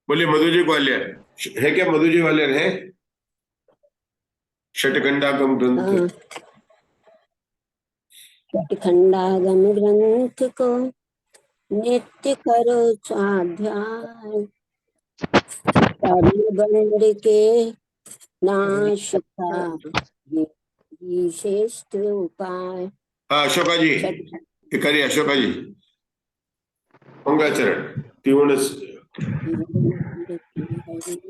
बोलिए मधु जी ग्वालियर है क्या? मधु जी ग्वालियर है? षटखंडागम ग्रंथ। हाँ, षटखंडागम ग्रंथ को नित्य करो स्वाध्याय, बंद के नाश का ये श्रेष्ठ उपाय। हाँ अशोका जी, ये करिए अशोका जी, मंगलाचरण त्रिभुवन।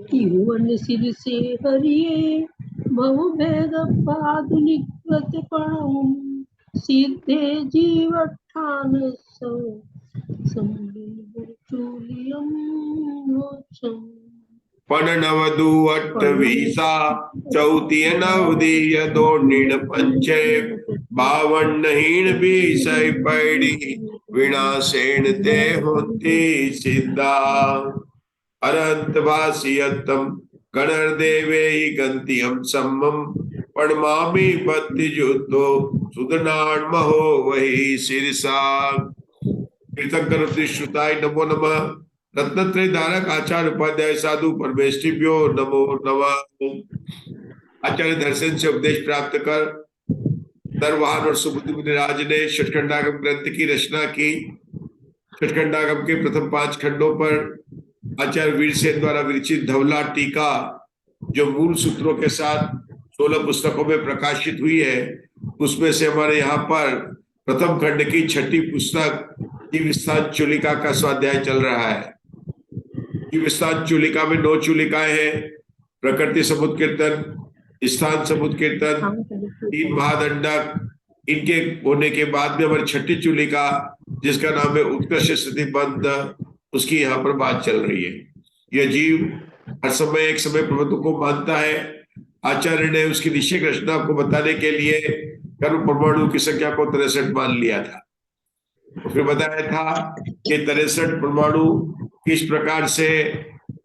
त्रिभुवन सिर से हरिये भव भेद पादुलिक प्रतिपणम सिद्धे जीवठान सो संबीचूलियम मोक्षम पण नवदु अट्टवीसा चौतीय नवदीय दोर्निण पंचे बावन्न हीण बीसै पैड़ी विनाशेन ते होती सिद्धा अरंतवासियतम गणर्देवे गंतियम सम्मम पणमामि बत्तिजुतो सुदनान महो वही शिरसा तीर्थंकर श्रुताय नमो नमः। रत्नत्रय धारक आचार्य उपाध्याय साधु परमेष्टिभ्यो नमो नमः। आचार्य दर्शन से उपदेश प्राप्त कर दरवाहन और सुबुद्धि मुनिराज ने षटखंडागम ग्रंथ की रचना की। षटखंडागम के प्रथम 5 खंडों पर आचार्य वीरसेन द्वारा विरचित धवला टीका, जो मूल सूत्रों के साथ 16 पुस्तकों में प्रकाशित हुई है, उसमें से हमारे यहाँ पर प्रथम खंड की 6ठी पुस्तक जीवस्थान चूलिका का स्वाध्याय चल रहा है। जीवस्थान चूलिका में 9 चूलिकाएं हैं। प्रकृति समुद्र कीर्तन, स्थान समुद्र कीर्तन, 3 महादंडक, इनके होने के बाद में हमारी 6ठी चूलिका जिसका नाम है उत्कर्ष स्थिति बंध, उसकी यहाँ पर बात चल रही है। यह जीव हर समय एक समय प्रबंध को मानता है। आचार्य ने उसकी निश्चय रचना को बताने के लिए कर्म परमाणु की संख्या को 63 मान लिया था। फिर बताया था कि 63 परमाणु किस प्रकार से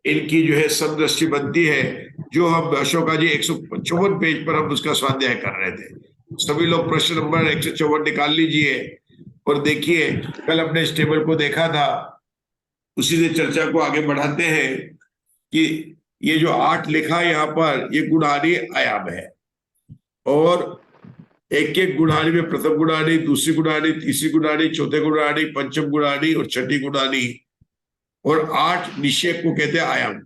इनकी जो है समदृष्टि बनती है, जो हम अशोका जी 154 पेज पर हम उसका स्वाध्याय कर रहे थे। सभी लोग प्रश्न नंबर 154 निकाल लीजिए और देखिए। कल अपने इस टेबल को देखा था, उसी से चर्चा को आगे बढ़ाते हैं कि ये जो 8 लिखा है यहाँ पर, ये गुणानी आयाम है और एक एक गुणानी में प्रथम गुणानी, दूसरी गुणानी, तीसरी गुणानी, चौथे गुणानी, पंचम गुणानी और 6ठी गुणानी और 8 निश्चय को कहते हैं आयाम।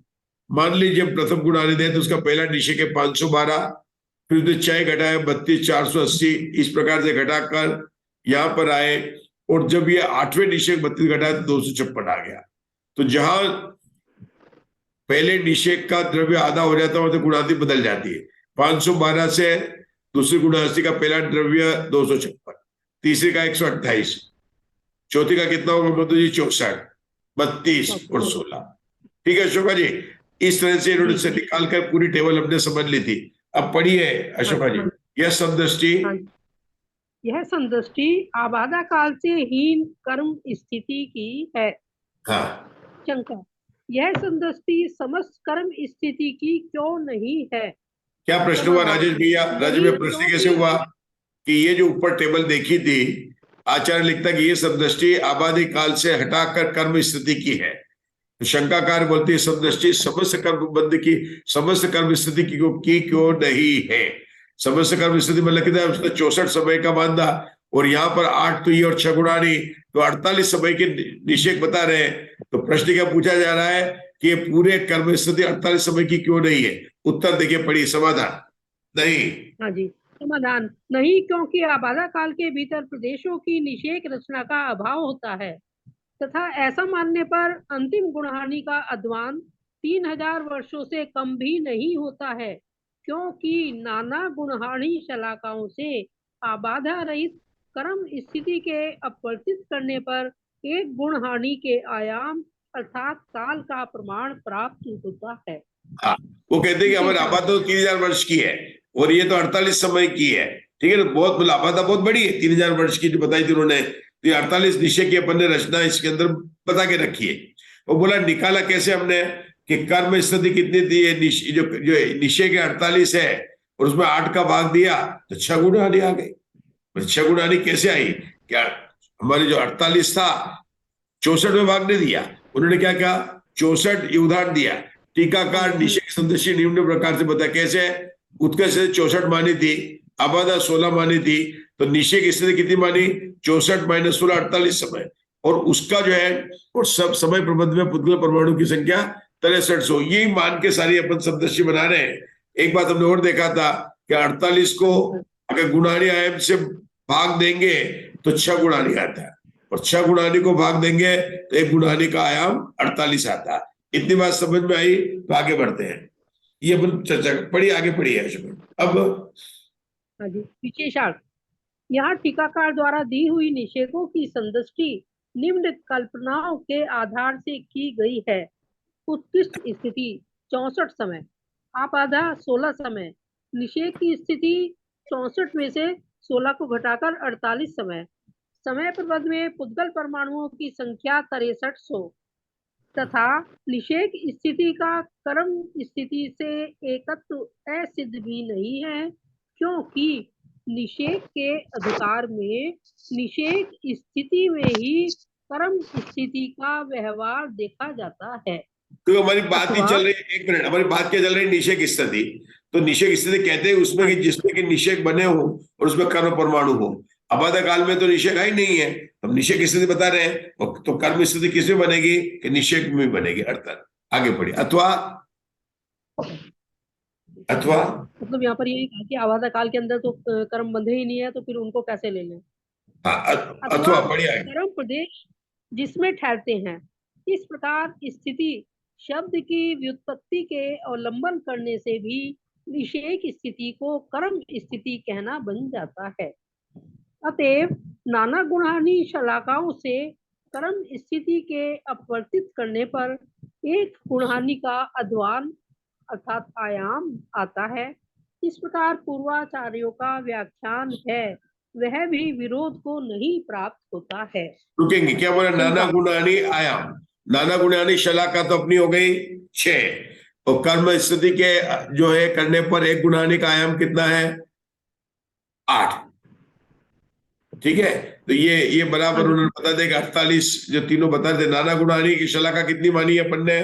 मान लीजिए प्रथम गुणानी दे तो उसका पहला निश्चय के 512, फिर उसने 6 घटाए 32, 480, इस प्रकार से घटाकर यहां पर आए और जब ये 8वें निश्चय 32 घटाए तो 256 आ गया। तो जहां पहले निश्चय का द्रव्य आधा हो जाता है तो गुणादि बदल जाती है। 512 से दूसरी गुणादि का पहला द्रव्य 256, तीसरे का 128, चौथी का कितना होगा मधु जी? 64, 32 और 16। ठीक है अशोका जी, इस तरह से इन्होंने से निकाल कर पूरी टेबल हमने समझ ली थी। अब पढ़िए अशोका जी। यह समदृष्टि, यह समदृष्टि आबादा काल से हीन कर्म स्थिति की है। हाँ शंका, यह समदृष्टि समस्त कर्म स्थिति की क्यों नहीं है? क्या प्रश्न हुआ राजेश भैया? राजेश भैया प्रश्न कैसे हुआ कि ये जो ऊपर टेबल देखी थी, आचार्य लिखता कि ये समदृष्टि आबादी काल से हटाकर कर्म स्थिति की है। तो शंकाकार बोलती है समदृष्टि समस्त कर्म बंध की, समस्त कर्म स्थिति की क्यों नहीं है? समस्त कर्म स्थिति मतलब कितना? उसने 64 समय का बांधा और यहाँ पर 8 तो ये और 6 गुणानी, तो 48 समय के निषेक बता रहे हैं। तो प्रश्न क्या पूछा जा रहा है कि पूरे कर्म स्थिति 48 समय की क्यों नहीं है? उत्तर देखिए, पढ़िए। समाधान नहीं। हाँ जी, समाधान नहीं, क्योंकि आबादा काल के भीतर प्रदेशों की निषेक रचना का अभाव होता है तथा ऐसा मानने पर अंतिम गुणहानि का अध्वान 3000 वर्षों से कम भी नहीं होता है, क्योंकि नाना गुणहानि शलाकाओं से आबाधा रहित कर्म स्थिति के अपवर्तित करने पर एक गुणहानि के आयाम अर्थात काल का प्रमाण प्राप्त होता है। हाँ, वो कहते हैं कि हमारी आबादी तो 3000 वर्ष की है और ये तो 48 समय की है। ठीक है ना? बहुत मतलब आबादा बहुत बड़ी है, 3000 वर्ष की जो बताई थी उन्होंने। तो 48 निश्चय की अपन ने रचना इसके अंदर बता के रखी है। वो बोला निकाला कैसे हमने कि कर्म स्थिति कितनी थी, जो निश्चय के 48 है और उसमें 8 का भाग दिया तो 6 गुणानी आ गई। 6 गुणानी कैसे आई? क्या हमारे जो 48 था 64 में भाग नहीं दिया, उन्होंने क्या कहा 64 उदाहरण दिया। टीकाकार निषेक संदर्शी निम्न प्रकार से बताया कैसे। उत्कर्ष 64 मानी थी, आबादा 16 मानी थी, तो निषेक स्थिति कितनी मानी 64 माइनस 16 48 समय, और उसका जो है और सब समय प्रबंध में पुद्गल परमाणु की संख्या 6300। यही मान के सारी अपन संदर्शी बना रहे हैं। एक बात हमने और देखा था कि 48 को अगर गुणानी आयाम से भाग देंगे तो 6 गुणानी आता है, और 6 गुणानी को भाग देंगे तो 1 गुणानी का आयाम 48 आता है। इतनी बात समझ में आई तो आगे बढ़ते हैं। ये अपन चर्चा पढ़ी, आगे पढ़ी है अब। हाँ जी, विशेषार्थ। यहाँ टीकाकार द्वारा दी हुई निषेकों की संदृष्टि निम्न कल्पनाओं के आधार से की गई है। उत्कृष्ट स्थिति 64 समय, आपादा 16 समय, निषेक की स्थिति 64 में से 16 को घटाकर 48 समय, समय प्रबंध में पुद्गल परमाणुओं की संख्या 6300 तथा निषेक स्थिति का कर्म स्थिति से एकत्व असिद्ध भी नहीं है, क्योंकि निषेक के अधिकार में निषेक स्थिति में ही कर्म स्थिति का व्यवहार देखा जाता है। तो हमारी बात ही चल रही है, एक मिनट, हमारी बात क्या चल रही है, निषेक स्थिति। तो निषेक स्थिति कहते हैं उसमें कि जिसमें कि निषेक बने हो और उसमें कर्म परमाणु हो। आबादा काल में तो निषेक ही नहीं है, हम निषेक स्थिति बता रहे हैं। तो कर्म स्थिति किसमें बनेगी कि निषेक में बनेगी। अर्थात आगे बढ़ी। अथवा मतलब यहाँ पर यही कहा कि आबादा काल के अंदर तो कर्म बंधे ही नहीं है, तो फिर उनको कैसे ले लें। अथवा बढ़िया है। कर्म प्रदेश जिसमें ठहरते हैं। इस प्रकार स्थिति शब्द की व्युत्पत्ति के अवलंबन करने से भी निषेक स्थिति को कर्म स्थिति कहना बन जाता है। अतएव नाना गुणानी शलाकाओं से कर्म स्थिति के अपवर्तित करने पर एक गुणहानि का अध्वान अर्थात आयाम आता है। इस प्रकार पूर्वाचार्यों का व्याख्यान है, वह भी विरोध को नहीं प्राप्त होता है। रुकेंगे, क्या बोला, नाना गुणानी आयाम। नाना गुणानी शलाका तो अपनी हो गई 6, और कर्म स्थिति के जो है करने पर एक गुणानी का आयाम कितना है 8। ठीक है, तो ये बराबर उन्होंने बता देगा 48 जो तीनों बता रहे थे। नाना गुणानी की शलाका कितनी मानी है अपन ने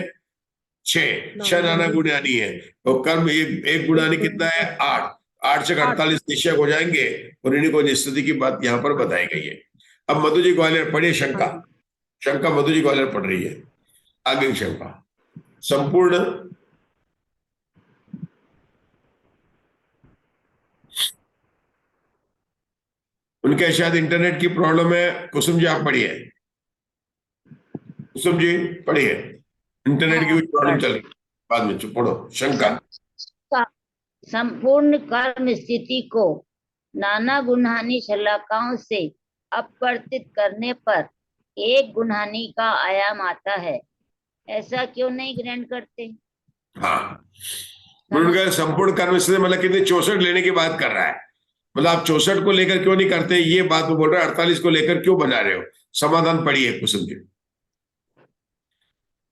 6 नाना गुणानी है, और कर्म एक गुणानी कितना है 8। 8 से 48 निश्चय हो जाएंगे, और इन्हीं को स्थिति की बात यहाँ पर बताई गई है। अब मधु जी ग्वालियर पढ़िए शंका। शंका मधु जी ग्वालियर पढ़ रही है। आगे की शंका संपूर्ण उनके शायद इंटरनेट की प्रॉब्लम है। कुसुम जी आप पढ़िए। कुसुम जी पढ़िए, इंटरनेट की प्रॉब्लम चल रही है, बाद में पढ़ो शंका। संपूर्ण कर्म स्थिति को नाना गुणहानि शलाकाओं से अपवर्तित करने पर एक गुणहानि का आयाम आता है, ऐसा क्यों नहीं ग्रहण करते। हाँ, उन्होंने संपूर्ण कर्म स्थिति मतलब कितने 64 लेने की बात कर रहा है। मतलब आप 64 को लेकर क्यों नहीं करते, ये बात वो बोल रहा है। 48 को लेकर क्यों बना रहे हो। समाधान पढ़िए कुसुम जी।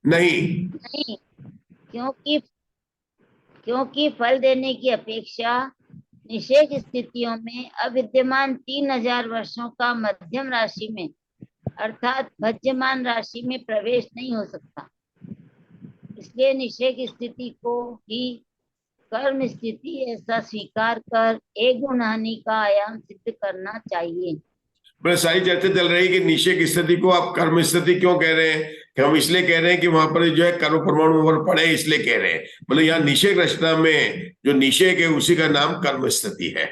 नहीं, क्योंकि फल देने की अपेक्षा निषेक स्थितियों में अविद्यमान 3000 वर्षों का मध्यम राशि में अर्थात भज्यमान राशि में प्रवेश नहीं हो सकता। इसलिए निषेक स्थिति को ही कर्म स्थिति ऐसा स्वीकार कर एक गुणहानि का आयाम सिद्ध करना चाहिए। सारी चर्चा चल रही है कि निषेक स्थिति को आप कर्म स्थिति क्यों कह रहे हैं, कि हम इसलिए कह रहे हैं कि वहां पर जो है कर्म परमाणु पड़े, इसलिए कह रहे हैं। मतलब यहाँ निषेक रचना में जो निषेक है उसी का नाम कर्म स्थिति है,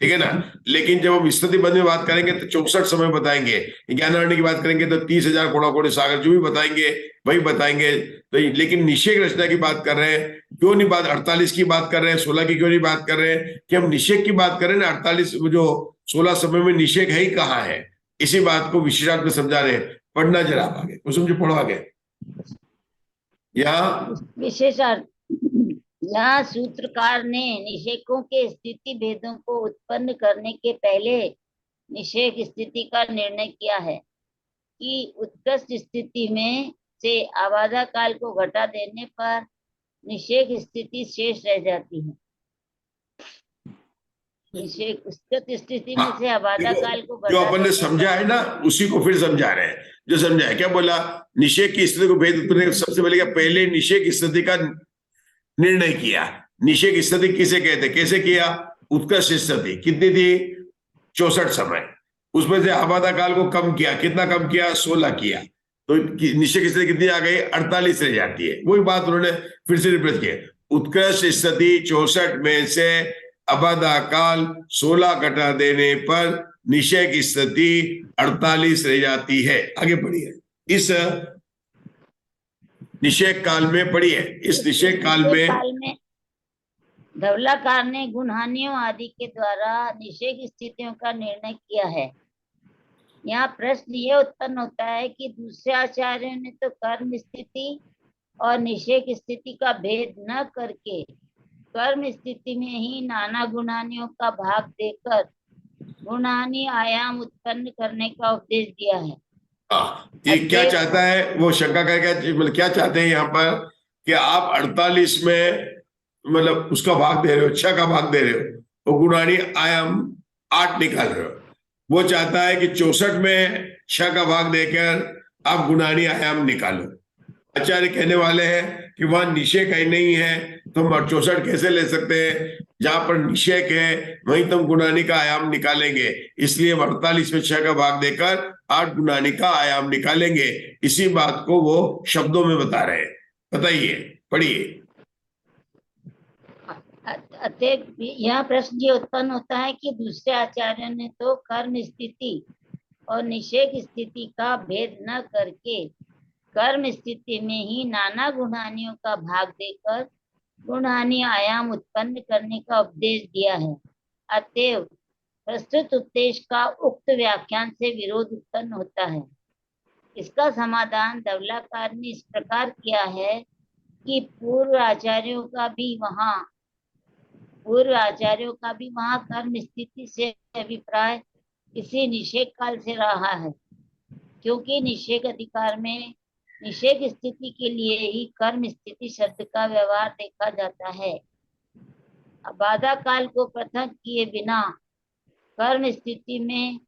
ठीक है ना। लेकिन जब हम स्थिति बंद में बात करेंगे तो 64 समय बताएंगे। ज्ञानारण्य की बात करेंगे तो 30,000 कोड़ा कोड़े सागर जो भी बताएंगे वही बताएंगे। तो लेकिन निषेक रचना की बात कर रहे हैं, क्यों नहीं बात 48 की बात कर रहे हैं, 16 की क्यों नहीं बात कर रहे हैं, कि हम निषेक की बात करें ना। 48 जो 16 समय में निषेक है ही कहाँ है, इसी बात को विशेषार्थ में समझा रहे हैं। पढ़ना जरा आगे, कुसुम जी पढ़ो आगे। यहाँ विशेषार्थ, यहाँ सूत्रकार ने निषेकों के स्थिति भेदों को उत्पन्न करने के पहले निषेक स्थिति का निर्णय किया है कि उत्कृष्ट स्थिति में से आबादा काल को घटा देने पर निषेक स्थिति शेष रह जाती है। निषेक उच्चत स्थिति में हाँ, से अबाधा देखो, काल को जो बता अपन ने देने समझा है ना उसी को फिर समझा रहे हैं। जो समझा है क्या बोला, निषेक की स्थिति को भेद उत्पन्न, सबसे पहले क्या, पहले निषेक स्थिति का निर्णय किया। निषेक स्थिति किसे कहते, कैसे किया, उत्कर्ष स्थिति कितनी थी, 64 समय, उसमें से आबादा काल को कम किया, कितना कम किया, 16 किया, तो निषेक स्थिति कितनी आ गई, 48 रह जाती है। वही बात उन्होंने फिर से रिप्लेस किया, उत्कृष्ट स्थिति 64 में से अबाधा काल 16 घटा देने पर निषेक स्थिति 48 रह जाती है। आगे बढ़िए, इस निषेक काल में पढ़िए, इस निषेक काल में धवलाकार ने गुणहानियों आदि के द्वारा निषेक स्थितियों का निर्णय किया है। यहाँ प्रश्न ये उत्पन्न होता है कि दूसरे आचार्यों ने तो कर्म स्थिति और निषेक स्थिति का भेद न करके कर्म स्थिति में ही नाना गुणानियों का भाग देकर गुणानी आयाम उत्पन्न करने का उपदेश दिया है। ये क्या चाहता है, वो शंका करके मतलब क्या चाहते हैं यहाँ पर कि आप 48 में मतलब उसका भाग दे रहे हो, 6 का भाग दे रहे हो, वो गुणानी आयाम 8 निकाल रहे हो। वो चाहता है कि 64 में 6 का भाग देकर आप गुणानी आयाम निकालो। आचार्य कहने वाले हैं कि वहां निषेक ही नहीं है, तो हम 64 कैसे ले सकते हैं, जहां पर निषेक है वहीं तुम गुणानी का आयाम निकालेंगे, इसलिए 48 में 6 का भाग देकर 8 गुणानी का आयाम निकालेंगे। इसी बात को वो शब्दों में बता रहे हैं। बताइए, पढ़िए। अतः यह प्रश्न ये उत्पन्न होता है कि दूसरे आचार्यों ने तो कर्म स्थिति और निषेक स्थिति का भेद न करके कर्म स्थिति में ही नाना गुणानियों का भाग देकर गुणानी आयाम उत्पन्न करने का उपदेश दिया है। अतएव प्रस्तुत उपदेश का उक्त व्याख्यान से विरोध उत्पन्न होता है। इसका समाधान धवलाकार ने इस प्रकार किया है कि पूर्व आचार्यों का भी वहाँ कर्म स्थिति से अभिप्राय इसी निषेक काल से रहा है, क्योंकि निषेक अधिकार में निषेक स्थिति के लिए ही कर्म स्थिति शब्द का व्यवहार देखा जाता है। अबाधा काल को पृथक किए बिना कर्म स्थिति में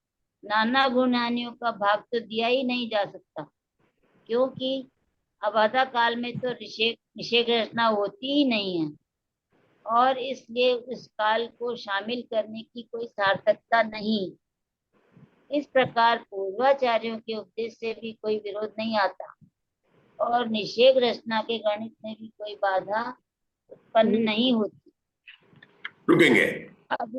नाना गुणानियों का भाग तो दिया ही नहीं जा सकता, क्योंकि अबाधा काल में तो निषेक रचना होती ही नहीं है और इसलिए उस काल को शामिल करने की कोई सार्थकता नहीं। इस प्रकार पूर्वाचार्यों के उपदेश से भी कोई विरोध नहीं आता और निषेक रचना के गणित में भी कोई बाधा उत्पन्न नहीं होती। रुकेंगे अब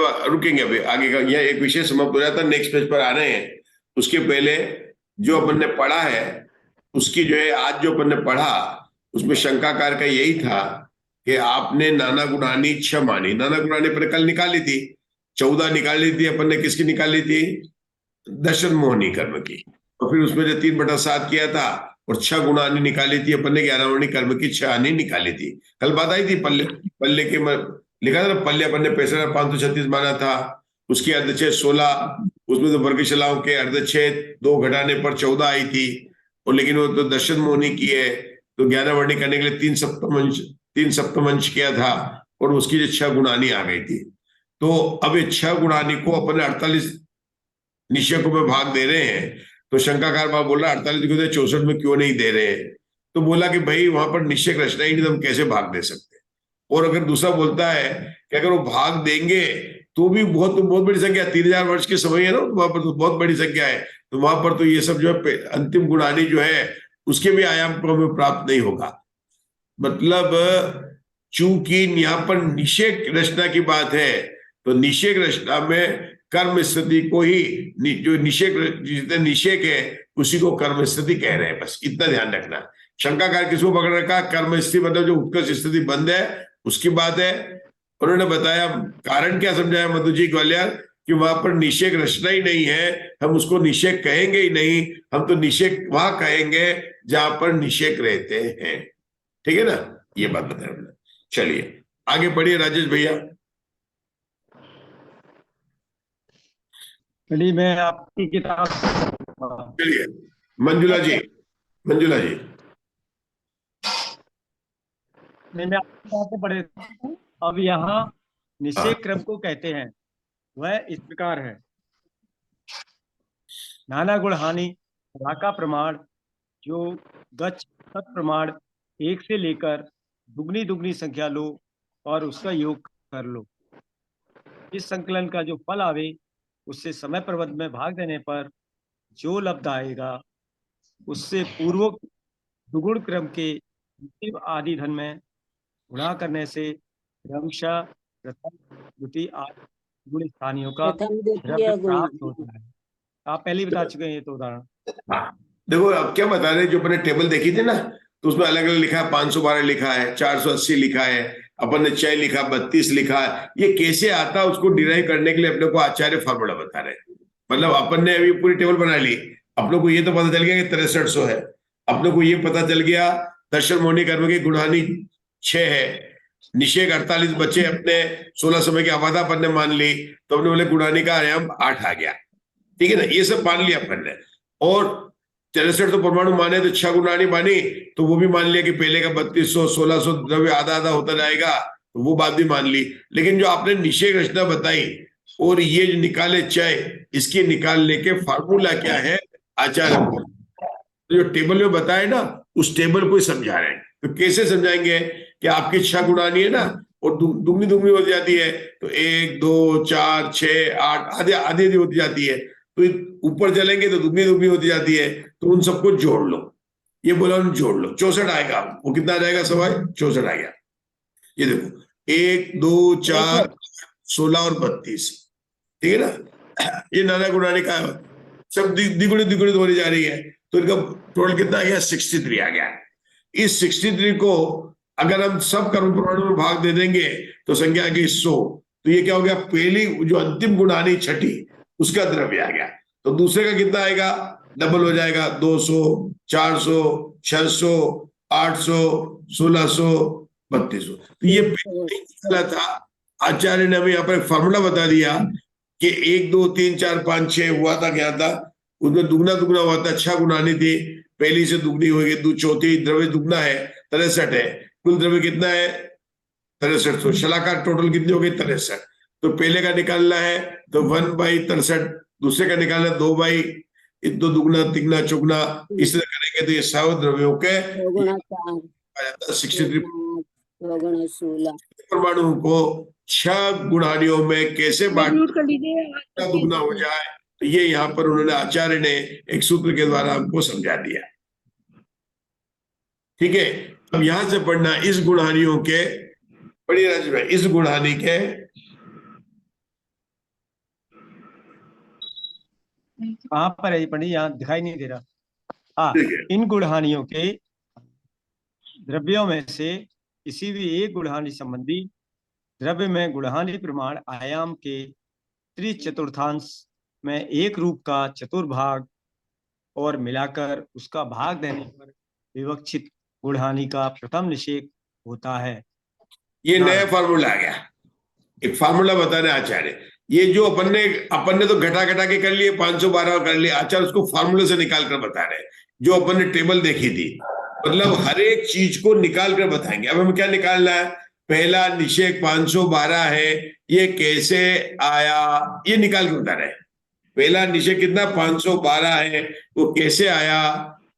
अभी आगे का यह एक विषय समाप्त हो जाता है, नेक्स्ट पेज पर आ रहे हैं। उसके पहले जो अपन ने पढ़ा है उसकी जो है आज जो अपन ने पढ़ा उसमें शंकाकार का यही था कि आपने नाना गुणानी 6 मानी, नाना गुणानी पर कल निकाली थी, 14 निकाली थी अपन ने, किसकी निकाली थी, दर्शन मोहनी कर्म की, और फिर उसमें जो 3/7 किया था और 6 गुणानी निकाली थी अपन ने, 11 मोहनी कर्म की 6 आनी निकाली थी। कल बात आई थी पल्ले के लिखा था ना, पल्ले अपन ने 65,536 माना था, उसकी अर्धच्छेद 16, उसमें तो वर्गशिलाओं के अर्धच्छेद 2 घटाने पर 14 आई थी, और लेकिन वो तो दर्शन मोहनी की है, तो 11 वर्णी करने के लिए 3 सप्तमंश किया था और उसकी जो 6 गुणानी आ गई थी। तो अब ये 6 गुणानी को अपन 48 निषेकों में भाग दे रहे हैं, तो शंकाकार बाबा बोल रहा 48 को 64 में क्यों नहीं दे रहे हैं, तो बोला कि भाई वहां पर निषेक रचना ही नहीं, तो हम कैसे भाग दे सकते। और अगर दूसरा बोलता है कि अगर वो भाग देंगे तो भी बहुत बड़ी संख्या, 3000 वर्ष की समय है ना, वहां पर तो बहुत बड़ी संख्या है, तो वहां पर तो ये सब जो है अंतिम गुणानी जो है उसके भी आयाम को हमें प्राप्त नहीं होगा। मतलब चूंकि यहाँ पर निषेक रचना की बात है, तो निषेक रचना में कर्म स्थिति को ही जो निषेक है उसी को कर्म स्थिति कह रहे हैं, बस इतना ध्यान रखना। शंकाकार किसको पकड़ रखा, कर्म स्थिति मतलब जो उत्कर्ष स्थिति बंद है उसकी बात है। उन्होंने बताया कारण क्या समझाया मधु जी ग्वालियर, कि वहां पर निषेक रचना ही नहीं है, हम उसको निषेक कहेंगे ही नहीं, हम तो निषेक वहां कहेंगे जहां पर निषेक रहते हैं। ठीक है ना, ये बात बताया उन्होंने। चलिए आगे बढ़िए राजेश भैया। चलिए मैं आपकी किताब, चलिए मंजुला जी, मंजुला जी। नहीं मैं आपकी किताब से पढ़े थे। अब यहाँ निश्चय क्रम को कहते हैं वह इस प्रकार है। नाना गुण हानि का प्रमाण जो गच्छ तत् प्रमाण 1 से लेकर दुगनी दुगनी संख्या लो और उसका योग कर लो। इस संकलन का जो फल आवे उससे समय प्रबंध में भाग देने पर जो लब्ध आएगा उससे पूर्वोक्त दुगुण क्रम के अंतिम आदि धन में गुणा करने से क्रमशः प्रथम द्वितीय आदि गुण स्थानियों का प्रथम द्वितीय द्रव्य गुण प्राप्त होता है। आप पहले ही बता चुके हैं ये तो उदाहरण। हाँ, देखो अब क्या बता रहे हैं, जो अपने टेबल देखी थी ना, तो उसमें अलग अलग लिखा है, 512 लिखा है, 480 लिखा है, अपन ने 6 लिखा, 32 लिखा है। ये कैसे आता है उसको डिराइव करने के लिए अपने को आचार्य फॉर्मूला बता रहे हैं। मतलब अपन ने अभी पूरी टेबल बना ली, अपने को ये तो पता चल गया कि 6300 है, अपने को ये पता चल गया दर्शन मोहनी कर्म की गुणहानि 6 है, निषेक 48 बच्चे अपने 16 समय की अवधा अपन ने मान ली, तो अपने बोले गुणहानि का आयाम 8 आ गया। ठीक है ना, ये सब मान लिया अपन ने। और 63 तो परमाणु माने तो 6 गुणहानि मानी, तो वो भी मान लिया कि पहले का 3200 1600 द्रव्य आधा आधा होता जाएगा, तो वो बात भी मान ली। लेकिन जो आपने निषेक रचना बताई और ये जो निकाले चय, इसके निकालने के फार्मूला क्या है आचार्य, तो जो टेबल में बताए ना उस टेबल को ही समझा रहे हैं। तो कैसे समझाएंगे कि आपकी 6 गुणानी है ना और दुगनी दुगनी हो जाती है, तो 1 2 4 6 8 आधी आधी होती जाती है, तो ऊपर चलेंगे तो दुगनी दुगनी होती जाती है, तो उन सबको जोड़ लो। ये बोला उन जोड़ लो, 64 आएगा। वो कितना आ जाएगा सवाई? 64 आ गया। ये देखो 1 2 4 16 और 32, ठीक है ना। ये नाना गुणानी का सब द्विगुणी द्विगुणी होने जा रही है, तो इनका टोटल कितना आ गया? 63 आ गया। इस 63 को अगर हम सब कर्म प्रमाणों में भाग दे देंगे तो संख्या आ गई 100। तो ये क्या हो गया? पहली जो अंतिम गुणानी छठी उसका द्रव्य आ गया। तो दूसरे का कितना आएगा? डबल हो जाएगा, 200 400 600 800 1600 3200। तो ये निकला था। आचार्य ने हमें यहाँ पर एक फॉर्मूला बता दिया कि 1 2 3 4 5 6 हुआ था, क्या था उसमें दुगना दुगना हुआ था, 6 गुणानी थी, पहली से दुगनी हो गई, चौथी द्रव्य दुगना है 63 है, कुल द्रव्य कितना है? 6300। शलाकार टोटल कितनी हो गई? 63। तो पहले का निकालना है तो 1/63, दूसरे का निकालना 2/2 दुगना तिगना चौगुना, इस तरह करेंगे तो ये 100 द्रव्यों के 63 परमाणु को 6 गुणानियों में कैसे म्यूट कर लीजिए। दुगना हो जाए, तो ये यहाँ पर उन्होंने आचार्य ने एक सूत्र के द्वारा हमको समझा दिया। ठीक है, अब यहां से पढ़ना इस गुणहानियों के, बड़ी राज में इस गुणहानि के कहां पर है पंडित? यहाँ दिखाई नहीं दे रहा। हाँ, ठीक है। इन गुणहानियों के द्रव्यों में से किसी भी एक गुणहानि संबंधी द्रव्य में गुणहानि प्रमाण आयाम के त्रिचतुर्थांश में एक रूप का चतुर्भाग और मिलाकर उसका भाग देने पर विवक्षित गुणहानि का प्रथम निषेक होता है। ये नया फार्मूला आ गया, एक फार्मूला बता रहे आचार्य। ये जो अपन ने तो घटा घटा के कर लिए, 512 कर लिए, आचार्य उसको फार्मूले से निकाल कर बता रहे हैं। जो अपन ने टेबल देखी थी, मतलब हर एक चीज को निकाल कर बताएंगे। अब हमें क्या निकालना है? पहला निषेक 512 है, ये कैसे आया ये निकाल के बता रहे हैं। पहला निषेक कितना? 512 है, वो कैसे आया,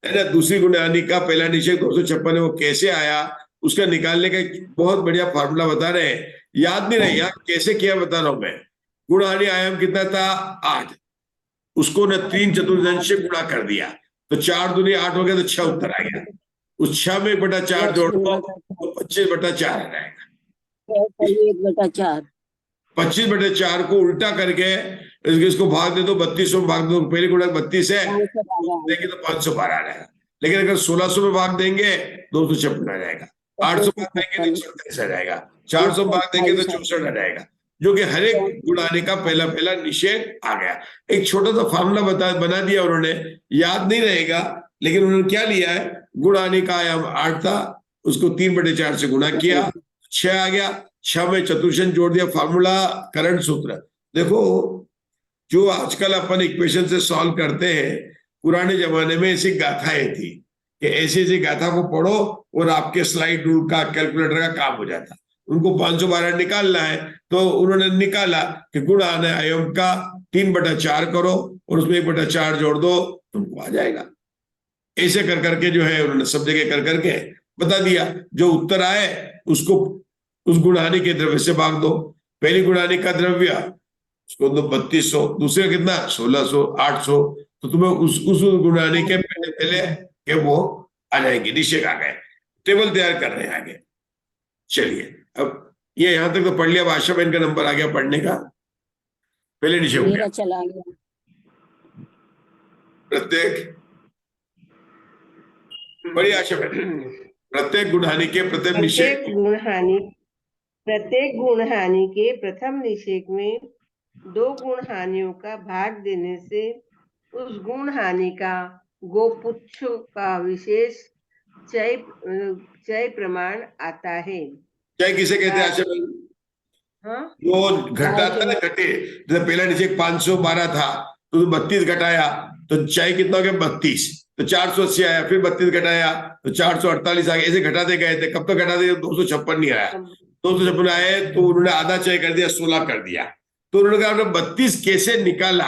है ना। दूसरी गुणहानि का पहला निषेक 256 है, वो कैसे आया, उसका निकालने का बहुत बढ़िया फार्मूला बता रहे हैं। याद नहीं रहे यार कैसे किया, बता रहा हूं मैं। गुणहानि आयाम कितना था? 8, उसको न 3 चतुर्थांश से गुणा कर दिया, तो 4 दूनी 8 हो गया, तो 6 उत्तर आ गया। उस 6 में 1/4 जोड़ दो तो 25/4 आ जाएगा। 25/4 को उल्टा करके इसको भाग दे दो, 3200 में भाग दो, पहले गुणक 32 है देंगे तो 512 आ जाएगा। लेकिन अगर 1600 में भाग देंगे 256 आ जाएगा, 800 भाग देंगे तो 36 आ जाएगा, 400 भाग देंगे तो 64 आ जाएगा। जो कि हर एक गुणाने का पहला पहला निषेध आ गया। एक छोटा सा फार्मूला बना दिया उन्होंने, याद नहीं रहेगा, लेकिन उन्होंने क्या लिया है? गुणाने का आयाम 8 था, उसको 3/4 से गुणा किया, 6 आ गया, 6 में चतुर्थांश जोड़ दिया, फार्मूला करंट सूत्र। देखो जो आजकल अपन इक्वेशन से सॉल्व करते हैं, पुराने जमाने में ऐसी गाथाएं थी कि ऐसी ऐसी गाथा को पढ़ो और आपके स्लाइड रूल का, कैलकुलेटर का काम हो जाता। उनको 512 निकालना है, तो उन्होंने निकाला कि गुण आने आयम का 3/4 करो और उसमें 1/4 जोड़ दो, तुमको आ जाएगा। ऐसे कर करके जो है उन्होंने सब जगह कर करके बता दिया। जो उत्तर आए उसको उस गुणहानि के द्रव्य से भाग दो। पहली गुणहानि का द्रव्य उसको दो 3200, दूसरे कितना 1600, 800, तो तुम्हें उस गुणहानि के पहले पहले के वो आ जाएंगे, निषेक आ गए। टेबल तैयार कर रहे हैं आगे। चलिए अब ये यहां तक तो पढ़ लिया। आशा बहन का नंबर आ गया पढ़ने का। पहले निषेक हो गया मेरा चला गया। प्रत्येक, बड़ी आशा बहन, प्रत्येक गुणहानि के प्रथम निषेक, प्रत्येक गुण हानि के प्रथम निषेक में 2 गुण हानियों का भाग देने से उस गुण हानि का गोपुच्छ का विशेष चय प्रमाण आता है। चय किसे कहते हैं आशा बहन? हाँ, वो घटा था ना, घटे। जैसे पहला निषेक 512 था तो 32 घटाया तो चय कितना हो गया 32, तो 480 आया। फिर 32 घटाया तो 448 आ गया। ऐसे घटाते गए थे। कब तक घटाते? 256 नहीं आया। 256 आए तो उन्होंने आधा चय कर दिया, 16 कर दिया। तो उन्होंने कहा 32 कैसे निकाला?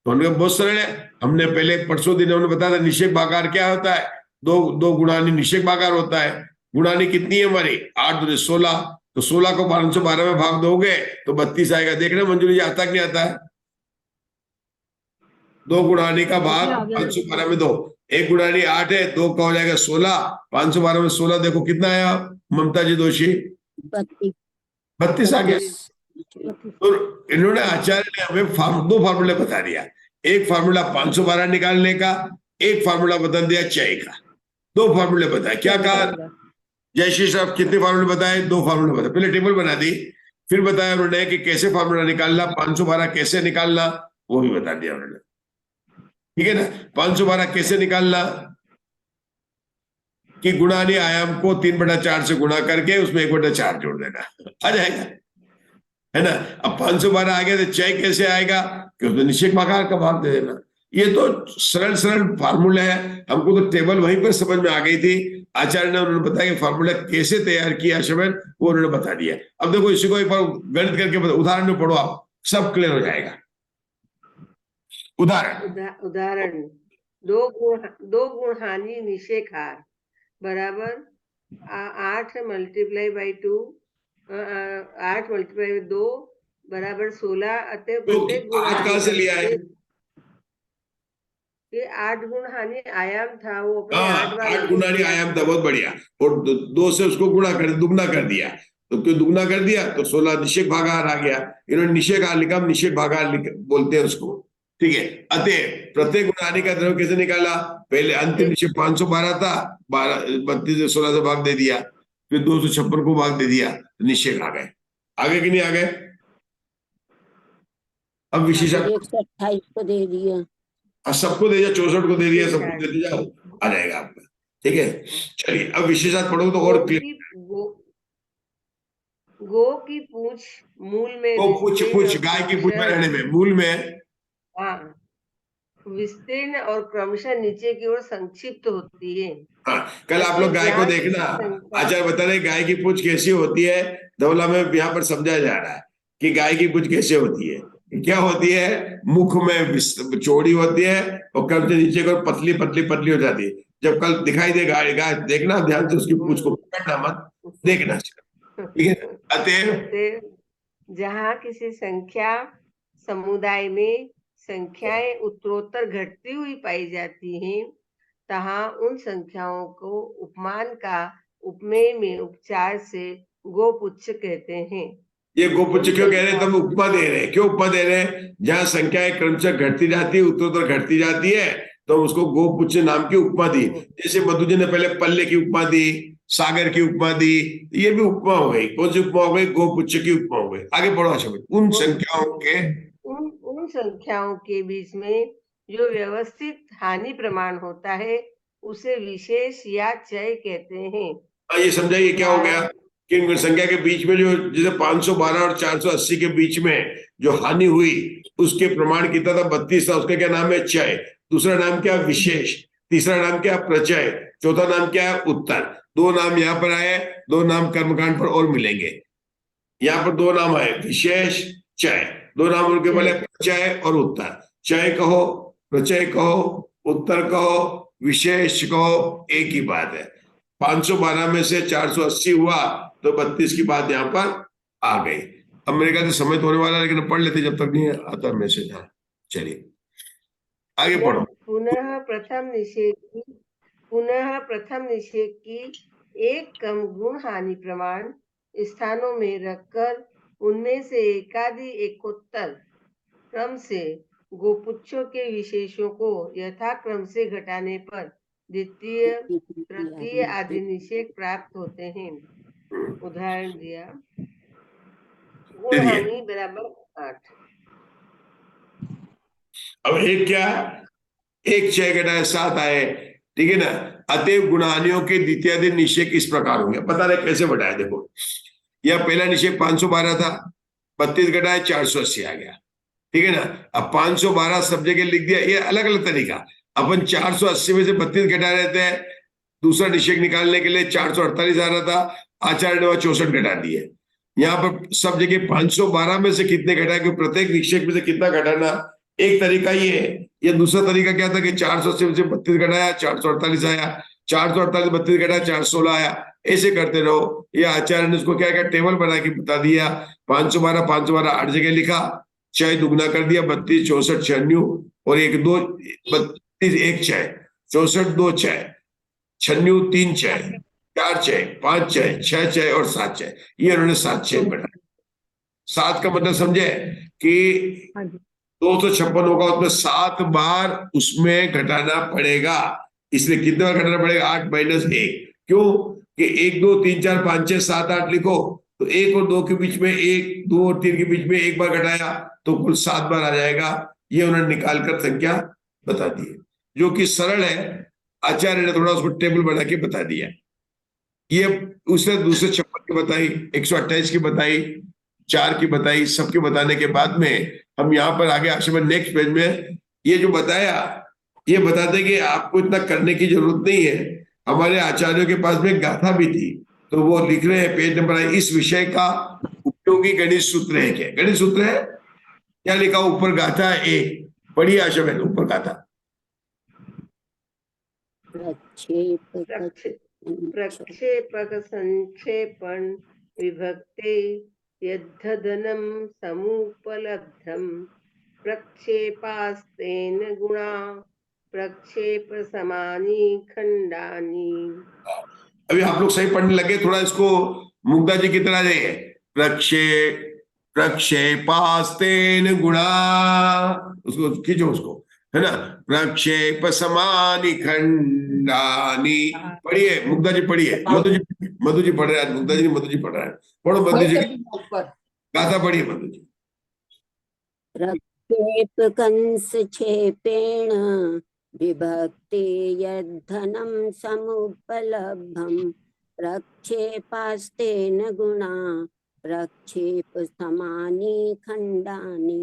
तो उन्होंने कहा बहुत सरल है। हमने पहले परसों दिन उन्होंने बताया था निषेक भागाकार क्या होता है। दो गुणानी निषेक भागाकार होता है। गुणानी कितनी है हमारी? 8 दूनी 16, तो 16 को 512 में भाग दोगे तो 32 आएगा। देखना मंजूरी जी आता कि नहीं आता है? 2 गुणानी का भाग 512 में 2, 1 गुणानी 8 है, 2 का हो जाएगा 16, 512 में 16 देखो कितना आया ममता जी दोषी? 32 आ गया। तो इन्होंने आचार्य ने हमें 2 फार्मूले बता दिया। एक फार्मूला 512 निकालने का, एक फार्मूला बता दिया चय का। 2 फार्मूले बताए। क्या कहा जयश्री साहब? कितने फार्मूले बताए? 2 फार्मूले बताए। पहले टेबल बना दी, फिर बताया उन्होंने कि कैसे फार्मूला निकालना, 512 कैसे निकालना, वो भी बता दिया उन्होंने। ठीक है ना? 512 कैसे निकालना कि गुणानी आयाम को 3/4 से गुणा करके उसमें 1/4 जोड़ देना, आ जाएगा, है ना? अब 512 आ गया तो चय कैसे आएगा कि उसमें निषेक भागाकार का भाग दे देना। ये तो सरल सरल फार्मूला है। हमको तो टेबल वहीं पर समझ में आ गई थी। आचार्य ने उन्होंने बताया कि फार्मूला कैसे तैयार किया शबन, वो उन्होंने बता दिया। अब देखो इसी को एक बार गणित करके उदाहरण में पढ़ो, आप सब क्लियर हो जाएगा। उदाहरण 2 गुण हानि निषेक हार बराबर 8 मल्टीप्लाई बाई 2, 8 मल्टीप्लाई बाई 2 बराबर 16। अतः प्रत्येक गुण 8 कहां से लिया है? ये 8 गुण हानि आयाम था, वो अपने 8 गुणानी आयाम था, बहुत बढ़िया। और 2 से उसको गुणा कर दुगना कर दिया, तो दुगना कर दिया तो 16 निषेक भागाकार आ गया। इन्होंने निषेक हार लिखा, निषेक भागाकार बोलते हैं उसको। ठीक है। अतः प्रत्येक गुणानी का द्रव्य कैसे निकाला? पहले अंतिम निषेक 512 था, 32 से 16 से भाग दे दिया, फिर 256 को भाग दे दिया, निषेक आ गए। आगे कि नहीं आ गए? अब विशेष 128 को दे दिया, सबको दे दिया, 64 को दे दिया, सबको दे दिया, आ जाएगा आपका। ठीक है। चलिए अब विशेषात पढ़ो तो और क्लियर। गो की पूंछ मूल में, पूछ गाय की पूंछ में रहने में, मूल में विस्तीर्ण और क्रमशः नीचे की ओर संक्षिप्त होती है। हाँ, कल आप लोग गाय को देखना, आचार्य बता रहे गाय की पूंछ कैसी होती है। धवला में यहाँ पर समझाया जा रहा है कि गाय की पूंछ कैसे होती है। क्या होती है? मुख में चौड़ी होती है और कल से नीचे को पतली पतली पतली हो जाती है। जब कल दिखाई दे गाय, देखना ध्यान से, उसकी पूंछ को पकड़ना मत, देखना। ठीक है। अतः जहाँ किसी संख्या समुदाय में संख्याएं उत्तरोत्तर घटती हुई पाई जाती हैं, तहाँ उन संख्याओं को उपमान का उपमेय में उपचार से गोपुच्छ कहते हैं। ये गोपुच्छ क्यों कह रहे हैं? तुम उपमा दे रहे हैं। क्यों उपमा दे रहे हैं? जहाँ संख्याएं क्रमशः घटती जाती है, उत्तरोत्तर घटती जाती है, तो उसको गोपुच्छ नाम की उपमा दी। जैसे मधु जी ने पहले पल्ले की उपमा दी, सागर की उपमा दी, ये भी उपमा हो गई। कौन सी उपमा हो गई? गोपुच्छ की उपमा हो गई। आगे बढ़ो आशा। उन संख्याओं के बीच में जो व्यवस्थित हानि प्रमाण होता है उसे विशेष या चय कहते हैं। ये समझाइए क्या हो गया कि संख्या के बीच में जो जैसे 512 और 480 के बीच में जो हानि हुई, उसके प्रमाण कितना था? 32 था। उसका क्या नाम है? चय। दूसरा नाम क्या? विशेष। तीसरा नाम क्या? प्रचय। चौथा नाम क्या है? उत्तर। 2 नाम यहाँ पर आए, 2 नाम कर्मकांड पर और मिलेंगे। यहाँ पर दो नाम है, विशेष चय। दो नाम उनके बोले, प्रचय और उत्तर। चय कहो, प्रचय कहो, उत्तर कहो, विशेष कहो, एक ही बात है। 512 में से 480 हुआ तो 32 की बात यहाँ पर आ गई। अब मेरे ख्याल से समय तो होने वाला है, लेकिन पढ़ लेते जब तक नहीं आता मैसेज। हाँ चलिए आगे पढ़ो। पुनः प्रथम निषेध की एक कम गुण हानि प्रमाण स्थानों में रखकर उनमें से एकादि एकोत्तर क्रम से गोपुच्छों के विशेषों को यथाक्रम से घटाने पर द्वितीय तृतीय आदि निषेध प्राप्त होते हैं। उदाहरण दिया, गुण हानि बराबर 8। अब एक क्या, एक 6 घटाए 7 आए, ठीक है ना। अतएव गुणानियों के द्वितीय दिन निषेध इस प्रकार होंगे। पता नहीं कैसे बढ़ाया, देखो यह पहला निषेध 512 था, 32 घटाए 480 आ गया, ठीक है ना। अब 512 सब जगह लिख दिया, ये अलग अलग तरीका। अपन 480 में से 32 घटा रहे थे, दूसरा निषेध निकालने के लिए 448 आ रहा था, आचार्य ने 64 घटा दिए। यहाँ पर सब जगह 512 में से कितने घटाए, कि प्रत्येक निषेध में से कितना घटाना, एक तरीका ये है। या दूसरा तरीका क्या था कि 480 में से 32 घटाया 448 आया, 448 32 घटाया 416 आया, ऐसे करते रहो। ये आचार्य ने उसको क्या क्या टेबल बना के बता दिया। 512 8 जगह लिखा, 6 दुगना कर दिया, 32 64 96 और 1 2 32 1 6 64 2 6 96 3 6 4 6 5 6 6 6 और 7 6, ये उन्होंने 7 6 बढ़ाया। 7 का मतलब समझे कि 256 होगा, उसमें 7 बार उसमें घटाना पड़ेगा। इसलिए कितने बार घटाना पड़ेगा, 8 - 1। क्यों कि 1 2 3 4 5 6 7 8 लिखो तो 1 और 2 के बीच में 1 2 और 3 के बीच में 1 बार घटाया तो कुल 7 बार आ जाएगा। ये उन्होंने निकालकर संख्या बता दी है, जो कि सरल है। आचार्य ने थोड़ा उसको टेबल बना के बता दिया। ये उसने दूसरे 56 की बताई, 128 की बताई, 4 की बताई, सबके बताने के बाद में हम यहाँ पर आगे आश्रम नेक्स्ट पेज में ये जो बताया, ये बताते कि आपको इतना करने की जरूरत नहीं है। हमारे आचार्यों के पास में गाथा भी थी, तो वो लिख रहे हैं पेज नंबर 1, इस विषय का उपयोगी गणित सूत्र है। क्या गणित सूत्र है, क्या लिखा ऊपर गाथा 1, पढ़िए आश्रम ऊपर गाथा। प्रक्षेपक संक्षेपण विभक्ते यद्धदनं समुपलब्धं प्रक्षेपास्तेन गुणा प्रक्षेप समानी खंडानी। अभी आप लोग सही पढ़ने लगे, थोड़ा इसको मुग्धा जी की तरह जाइए। प्रक्षेपास्तेन गुणा, उसको खींचो उसको, है ना। प्रक्षेप समानी खंडानी। पढ़िए मुग्धा जी, पढ़िए। मधु जी पढ़ रहे हैं, मुग्धा जी मधु जी पढ़ रहे हैं। पढ़ो मधु जी, गाथा पढ़िए मधु जी। प्रक्षेप कंस क्षेपेण विभक्ते यद्धनं समुपलब्धं प्रक्षेपास्तेन गुणा प्रक्षेप समानी खंडानी।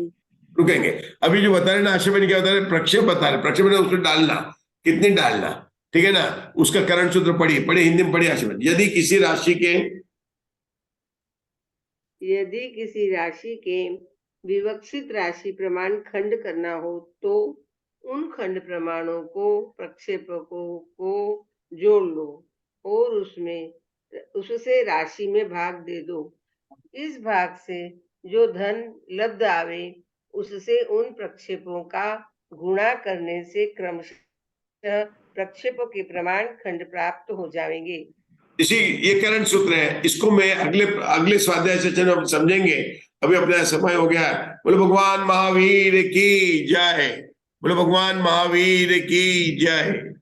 रुकेंगे, अभी जो बता रहे ना आश्रम में, क्या बता रहे, प्रक्षेप बता रहे। प्रक्षेप में उसको डालना, कितनी डालना, ठीक है ना। उसका करण सूत्र पढ़िए, पढ़िए हिंदी में पढ़िए आश्रम। यदि किसी राशि के विवक्षित राशि प्रमाण खंड करना हो तो उन खंड प्रमाणों को प्रक्षेपकों को जोड़ लो और उससे राशि में भाग दे दो। इस भाग से जो धन लब्ध आवे उससे उन प्रक्षेपों का गुणा करने से क्रमशः प्रक्षेपों के प्रमाण खंड प्राप्त हो जाएंगे। इसी ये करण सूत्र है। इसको मैं अगले स्वाध्याय सेशन में समझेंगे। अभी अपना समय हो गया। बोले भगवान महावीर की जय, बोले भगवान महावीर की जय।